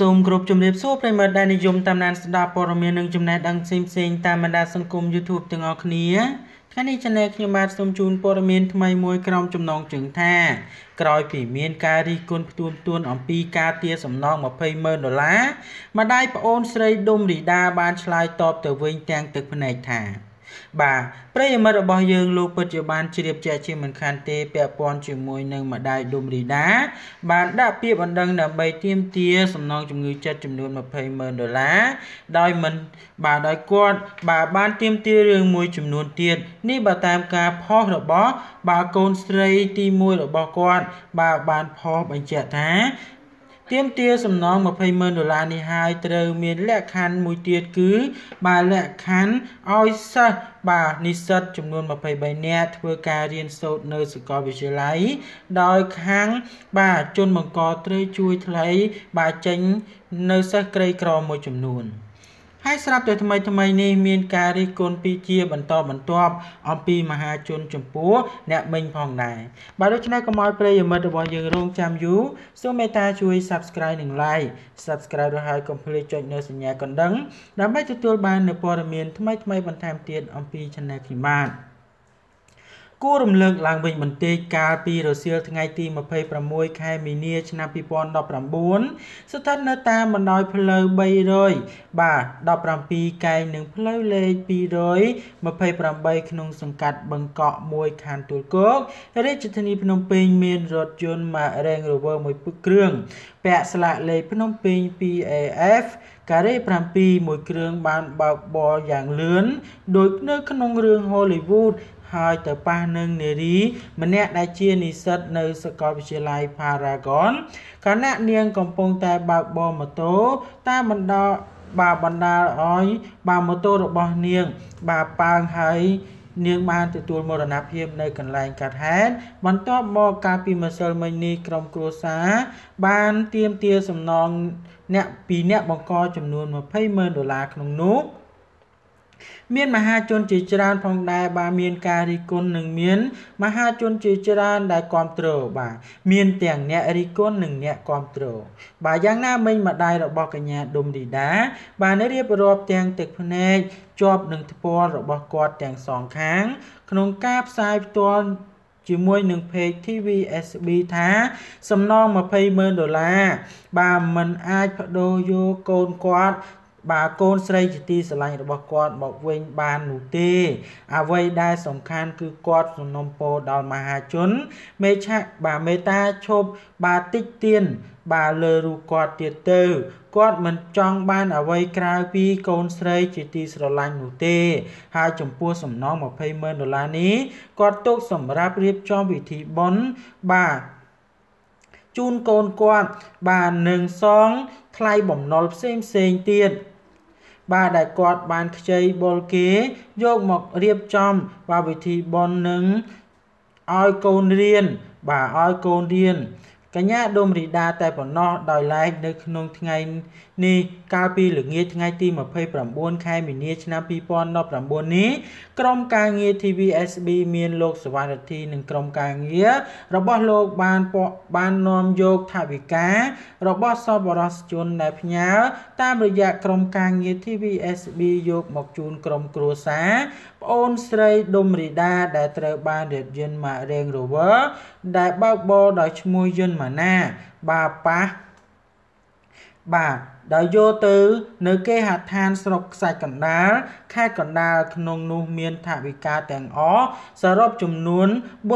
សូមគ្រប់ជំរាបសួរប្រិយមិត្តដែលនិយមតាមដានស្ដាប់ព័ត៌មាននិងចំណេះដឹងផ្សេងៗតាមបណ្ដាសង្គម YouTube ទាំងអស់គ្នាថ្ងៃនេះ Channel ខ្ញុំបាទសូមជូនព័ត៌មានថ្មីមួយក្រុមចំណងជើងថាក្រោយពីមានការរិះគន់ផ្ទួនអំពីការទារសំណង$200,000ម្ដាយប្អូនស្រីឌុំរីដាបានឆ្លើយតបទៅវិញទាំងទឹកភ្នែកថាបាទប្រិយមិត្តរបស់យើងលោកពិតជាបានជ្រាបជាក់ជាមិនខានទេពាក់ព័ន្ធជាមួយនឹងម្ដាយឌុំរីដាបានដាក់ពាក្យបណ្ដឹងដើម្បីទាមទារសំណងជំងឺចិត្តចំនួន$200,000ដោយមិនដោយគាត់បានទាមទាររឿងមួយចំនួនទៀតនេះបើតាមការផុសរបស់កូនស្រីទី1របស់គាត់បានផុសបញ្ជាក់ថាទាមទារសំណង$200,000នេះហើយត្រូវមានលក្ខខណ្ឌមួយទៀតគឺលក្ខខណ្ឌឲ្យសិស្សនិស្សិតចំនួន23នាក់ធ្វើការរៀនសូត្រនៅសាកលវិទ្យាល័យដោយខាងជនបង្កត្រូវជួយថ្លៃចេញនៅសិស្សក្រីក្រមួយចំនួនហើយស្រាប់តែថ្មីនេះមានការរិះគន់ពីជាបន្តបន្ទាប់អំពីមហាជនចំពោះអ្នកមិញផងដែរដូច្នេះកុំឲ្យប្រិយមិត្តរបស់យើងរងចាំយូរសូមមេត្តាជួយ Subscribe និង Like Subscribe រួចហើយកុំភ្លេចចុចនៅសញ្ញាកណ្ដឹងដើម្បីទទួលបាននូវព័ត៌មានថ្មីបន្ថែមទៀតអំពី Channel ខ្ញុំបាទគួររំលឹកឡើងវិញបន្តិចកាលពីរសៀលថ្ងៃទី26ខែមីនាឆ្នាំ2019ស្ថិតនៅតាមបណ្ដោយផ្លូវ317កែងនឹងផ្លូវលេខ228ក្នុងសង្កាត់បឹងកក់1ខណ្ឌទួលគោករាជធានីភ្នំពេញមានរថយន្ត Range Rover មួយគ្រឿងពាក់ស្លាកលេខភ្នំពេញ 2AF ការ៉េ7មួយគ្រឿងបានបើកបរយ៉ាងលឿនដូចនៅក្នុងរឿង Hollywoodហើយទៅប៉ះនឹងនារីម្នាក់ដែលជានិស្សិតនៅសាកលវិទ្យាល័យ Paragon ខណៈនាងកំពុងតែបើកបរម៉ូតូតាមបណ្ដាលឲ្យម៉ូតូរបស់នាងប៉ើងហើយនាងបានទទួលមរណភាពនៅកន្លែងកើតហេតុបន្ទាប់មកកាលពីម្សិលមិញនេះក្រុមគ្រួសារបានទាមទារសំណងអ្នកបង្កចំនួន$200,000ក្នុងនោះមានមហាជនជាច្រើនផងដែរមានការរិះគន់និងមានមហាជនជាច្រើនដែលគាំទ្រមានទាំងអ្នករិះគន់និងអ្នកគាំទ្រយ៉ាងណាមិញម្ដាយរបស់កញ្ញាឌុំរីដាបានរៀបរាប់ទាំងទឹកភ្នែកជាប់នឹងថ្ពាល់របស់គាត់ទាំងសងខាងក្នុងការផ្សាយផ្ទាល់ជាមួយនឹង Page TVSB ថាសំណង$200,000មិនអាចបដូរយកកូនគាត់កូនស្រីជាទីស្រឡាញ់របស់គាត់មកវិញបាននោះទេអ្វីដែលសំខាន់គឺគាត់សំណូមពរដល់មហាជនមេត្តាឈប់តិចទៀនលើរូបគាត់ទៀតទៅគាត់មិនចង់បានអ្វីក្រៅពីកូនស្រីជាទីស្រឡាញ់នោះទេហើយចំពោះសំណង$200,000នេះគាត់ទុកសម្រាប់រៀបចំពិធីបុណ្យជូនកូនគាត់នឹងសងថ្លៃបំណុលផ្សេងទៀតដែលគាត់បានខ្ចីបុលគេយកមករៀបចំពិធីបុណ្យនឹងឲ្យកូនរៀន កញ្ញាឌុំរីដាតែប៉ុណ្ណោះដោយឡែកនៅក្នុងថ្ងៃនេះកាលពីល្ងាចថ្ងៃទី29ខែមីនាឆ្នាំ2019នេះក្រុមការងារ TVSB មានលោកសវណ្ណរិទ្ធីនិងក្រុមការងាររបស់លោកបាននាំយកថវិការបស់សប្បុរសជនដែលផ្ញើតាមរយៈក្រុមការងារ TVSB យកមកជូនក្រុមគ្រួសារប្អូនស្រីឌុំរីដាដែលត្រូវបានរថយន្ត Range Rover ដែលបើកបរដោយឈ្មោះយន្តម៉ាណាដោយយកទៅនៅគេហដ្ឋានស្រុកខ្សាច់កណ្ដាលខេត្តកណ្ដាលក្នុងនោះមានថវិកាទាំងអស់សរុបចំនួន$450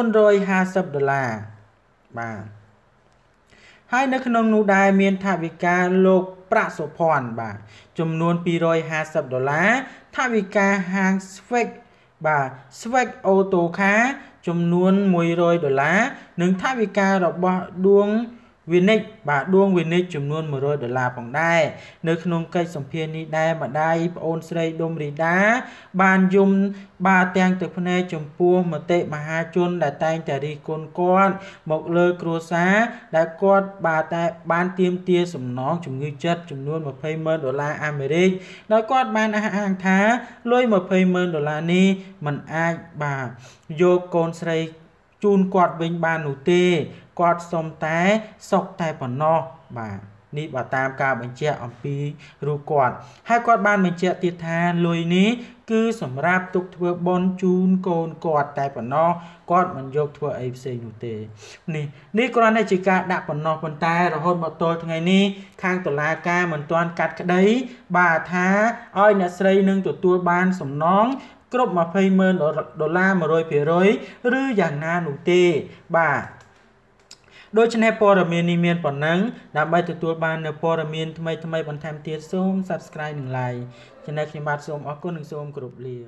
ហើយនៅក្នុងនោះដែរមានថវិកាលោកប្រាក់សុភ័ណ្ឌចំនួន$250ថវិកាហាង Swag Auto Car ចំនួន$100និងថវិការបស់ដួងវិនិច្ឆ័យចំនួន$100ផងដែរនៅក្នុងកិច្ចសម្ភាសន៍នេះដែរម្ដាយប្អូនស្រីឌុំរីដាបានយំទាំងទឹកភ្នែកចំពោះមតិមហាជនដែលតែងតែរិះគន់គាត់មកលើគ្រួសារដែលគាត់បានទាមទារសំណងជំងឺចិត្តចំនួន$200,000អាមេរិកដោយគាត់បានអះអាងថាលុយ$200,000នេះមិនអាចយកកូនស្រីជូនគាត់វិញបាននោះទេគាត់សុំតែសុខតែប៉ុណ្ណោះ នេះបើតាមការបញ្ជាក់អំពីរូបគាត់ហើយគាត់បានបញ្ជាក់ទៀតថាលុយនេះគឺសម្រាប់ទុកធ្វើបុណ្យជូនកូនគាត់តែប៉ុណ្ណោះគាត់មិនយកធ្វើអីផ្សេងនោះទេនេះគ្រាន់តែជាការដាក់ប៉ុណ្ណោះប៉ុន្តែរហូតមកទល់ថ្ងៃនេះខាងតុលាការមិនទាន់កាត់ក្តីបាទថាឲ្យអ្នកស្រីនឹងទទួលបានសំណងគ្រប់$200,000 100% ឬយ៉ាងណានោះទេបាទដូច្នេះព័ត៌មាននេះមានប៉ុណ្ណឹងដើម្បីទទួលបាននូវព័ត៌មានថ្មីបន្ថែមទៀតសូម Subscribe និង Like ចំណែកខ្ញុំបាទសូមអរគុណនិងសូមគោរពលា